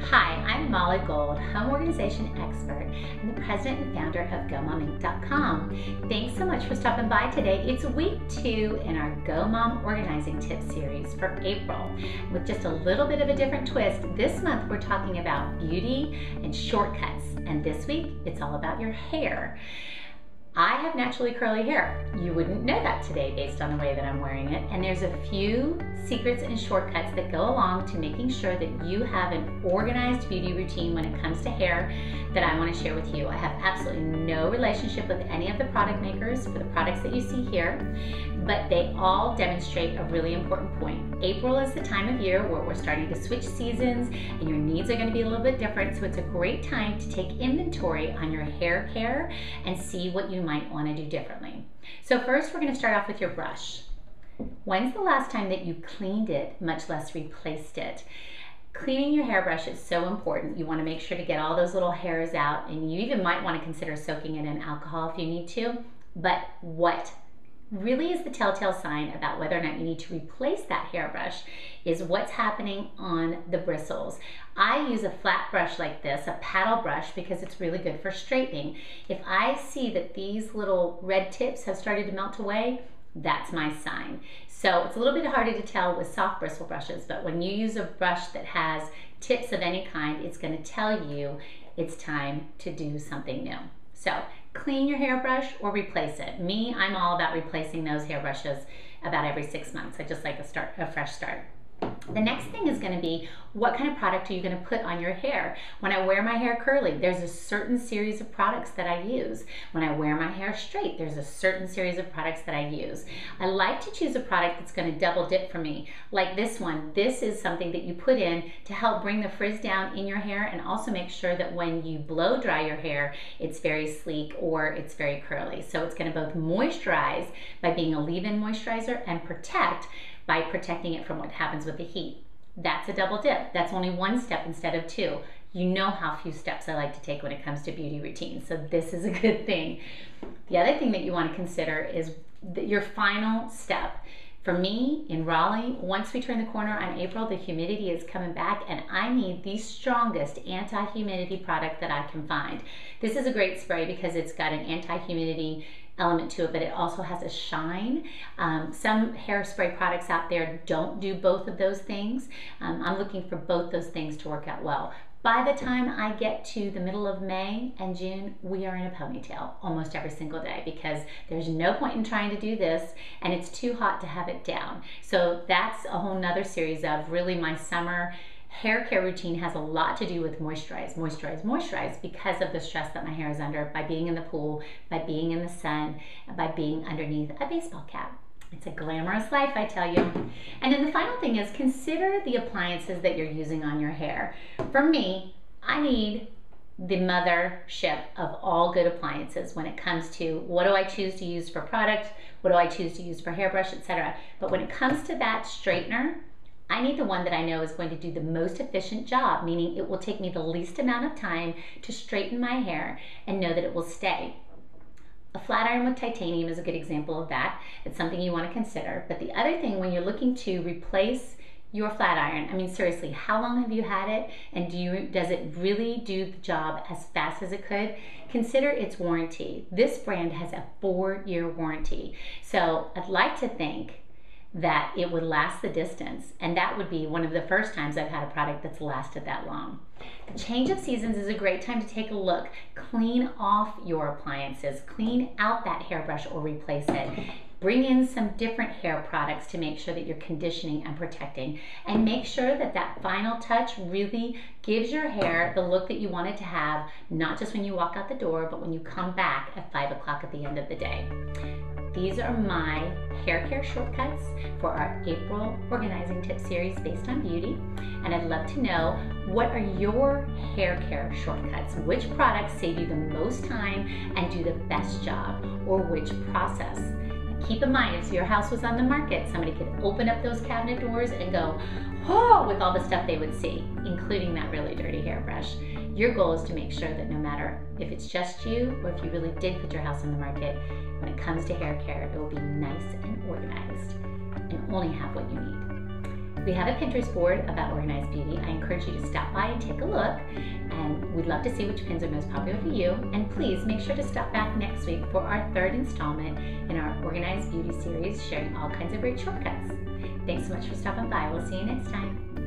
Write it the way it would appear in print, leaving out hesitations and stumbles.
Hi, I'm Molly Gold, home organization expert and the president and founder of GoMomInc.com. Thanks so much for stopping by today. It's week 2 in our Go Mom Organizing Tips series for April. With just a little bit of a different twist, this month we're talking about beauty and shortcuts. And this week, it's all about your hair. I have naturally curly hair. You wouldn't know that today based on the way that I'm wearing it. And there's a few secrets and shortcuts that go along to making sure that you have an organized beauty routine when it comes to hair that I want to share with you. I have absolutely no relationship with any of the product makers for the products that you see here, but they all demonstrate a really important point. April is the time of year where we're starting to switch seasons and your needs are going to be a little bit different, so it's a great time to take inventory on your hair care and see what you might want to do differently. So first we're going to start off with your brush. When's the last time that you cleaned it, much less replaced it? Cleaning your hairbrush is so important. You want to make sure to get all those little hairs out, and you even might want to consider soaking it in alcohol if you need to. But what really is the telltale sign about whether or not you need to replace that hairbrush is what's happening on the bristles. I use a flat brush like this, a paddle brush, because it's really good for straightening. If I see that these little red tips have started to melt away, that's my sign. So it's a little bit harder to tell with soft bristle brushes, but when you use a brush that has tips of any kind, it's going to tell you it's time to do something new. So clean your hairbrush or replace it. Me, I'm all about replacing those hairbrushes about every 6 months. I just like a fresh start. The next thing is going to be, what kind of product are you going to put on your hair? When I wear my hair curly, there's a certain series of products that I use. When I wear my hair straight, there's a certain series of products that I use. I like to choose a product that's going to double dip for me, like this one. This is something that you put in to help bring the frizz down in your hair and also make sure that when you blow dry your hair, it's very sleek or it's very curly. So it's going to both moisturize by being a leave-in moisturizer and protect by protecting it from what happens with the heat. That's a double dip. That's only one step instead of 2. You know how few steps I like to take when it comes to beauty routines, so this is a good thing. The other thing that you want to consider is your final step. For me, in Raleigh, once we turn the corner on April, the humidity is coming back and I need the strongest anti-humidity product that I can find. This is a great spray because it's got an anti-humidity element to it, but it also has a shine. Some hairspray products out there don't do both of those things. I'm looking for both those things to work out well. By the time I get to the middle of May and June, we are in a ponytail almost every single day because there's no point in trying to do this and it's too hot to have it down. So that's a whole nother series of really my summer hair care routine has a lot to do with moisturize, moisturize, moisturize because of the stress that my hair is under by being in the pool, by being in the sun, and by being underneath a baseball cap. It's a glamorous life, I tell you. And then the final thing is consider the appliances that you're using on your hair. For me, I need the mothership of all good appliances when it comes to what do I choose to use for product, what do I choose to use for hairbrush, etc. But when it comes to that straightener, I need the one that I know is going to do the most efficient job, meaning it will take me the least amount of time to straighten my hair and know that it will stay. A flat iron with titanium is a good example of that. It's something you want to consider. But the other thing when you're looking to replace your flat iron, I mean seriously, how long have you had it and does it really do the job as fast as it could? Consider its warranty. This brand has a 4-year warranty. So I'd like to think that it would last the distance, and that would be one of the first times I've had a product that's lasted that long. The change of seasons is a great time to take a look. Clean off your appliances, clean out that hairbrush or replace it. Bring in some different hair products to make sure that you're conditioning and protecting, and make sure that that final touch really gives your hair the look that you want it to have, not just when you walk out the door, but when you come back at 5 o'clock at the end of the day. These are my hair care shortcuts for our April Organizing Tip series based on beauty. And I'd love to know, what are your hair care shortcuts? Which products save you the most time and do the best job? Or which process? And keep in mind, if your house was on the market, somebody could open up those cabinet doors and go, oh, with all the stuff they would see, including that really dirty hairbrush. Your goal is to make sure that no matter if it's just you or if you really did put your house on the market, when it comes to hair care, it will be nice and organized and only have what you need. We have a Pinterest board about organized beauty. I encourage you to stop by and take a look, and we'd love to see which pins are most popular for you. And please make sure to stop back next week for our third installment in our Organized Beauty series, sharing all kinds of great shortcuts. Thanks so much for stopping by. We'll see you next time.